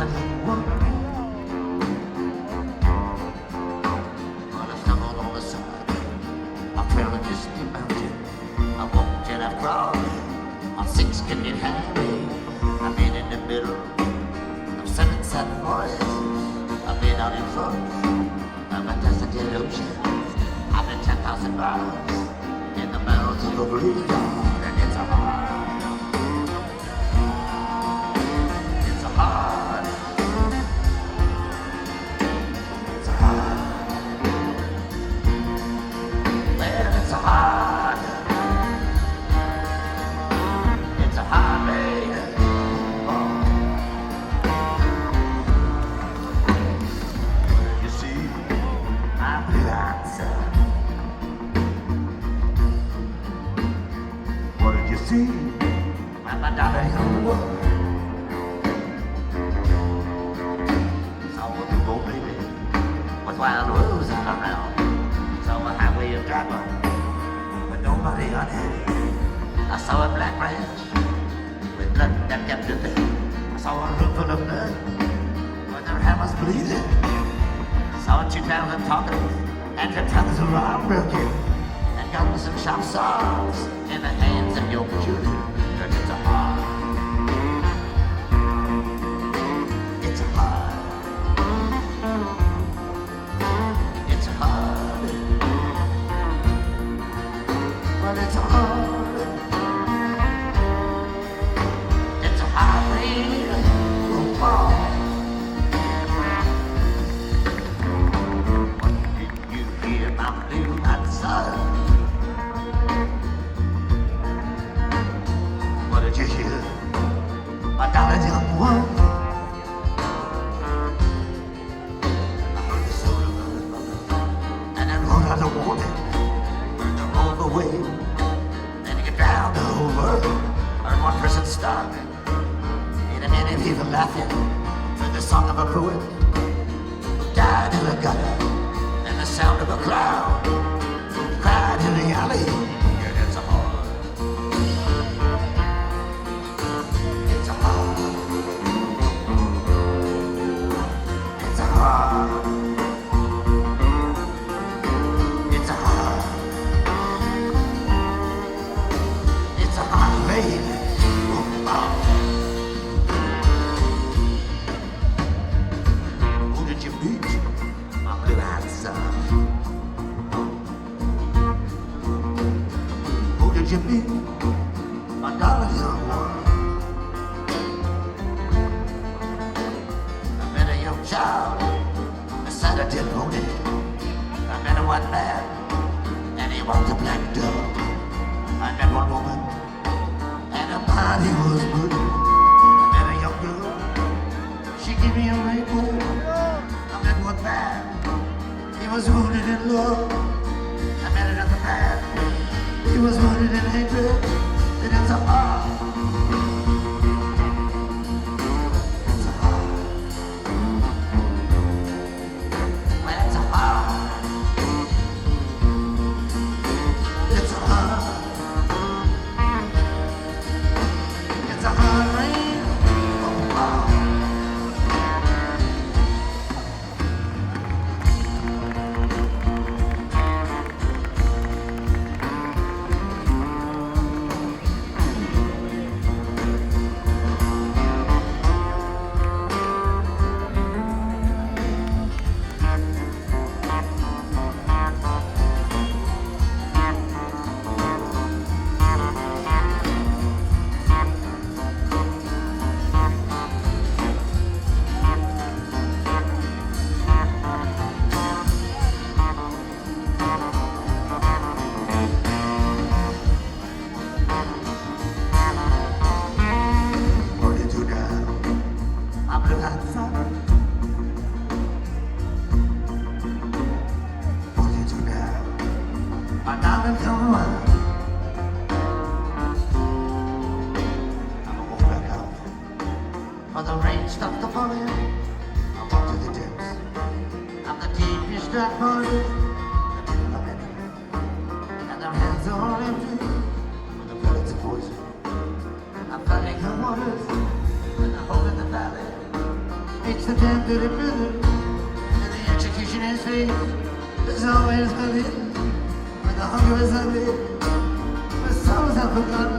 darling young woman. Well, I stumbled on the side of trail and distant mountain. I walked and I've crawled on 6 can get handy. I've been in the middle of 7 sad forests. I've been out in front of a deserted ocean. I've been 10,000 miles in the mouth of the Merida, and it's a hard, it's a hard, it's a hard, well, it's a hard, it's a hard day. Oh. You see, I'm the answer. What did you see? I'm a darling woman. Saw a big old baby with wild roses around. Saw a highway of driving with nobody on it. I saw a black ranch with blood that kept dripping. I saw a room full of blood where their hammers bleeding. I saw 2,000 talkers and 2,000 round broken. And guns and sharp swords in the hands of your children. And it's a hard, it's a hard, it's a hard, well, it's a hard, it's a hard rain will fall. What did you hear about blue hot sun? What did you hear, my darling young one? I heard the soul of the mother, and I rode out the warning, burned the road away, then you get down the whole world. Heard one person starving, in a minute he was laughing, heard the song of a poet who died in the gutter, and the sound of a cloud who cried in the alley. Yeah, it's a hard, it's a hard, it's a hard, it's a hard, it's a hard rain. Oh. Who did you meet, my little handsome? Who did you meet, my darling young one? I met a young child beside a dead pony. I met a white man, and he walked a black dog. I met one woman, and her body was blue. I met a young girl, she gave me a rainbow. I met one man, he was wounded in love. I met another man, he was wounded in hatred. And it's a hard, it's a hard, well, it's a hard, it's a hard, it's a hard rain. Oh, what did you do now? I'm the outside. What did you do now? My darling, come on. I'm gonna walk back out. For the rain stopped to falling. I walked to the depths. I'm the deepest dark forest. The people are many, and their hands are all empty. With the bullets of poison, I'm fighting the waters, and I'm holding the valley. It's the damn dirty brother, and the execution is free. There's always honey, when the hunger is ugly. The souls have forgotten.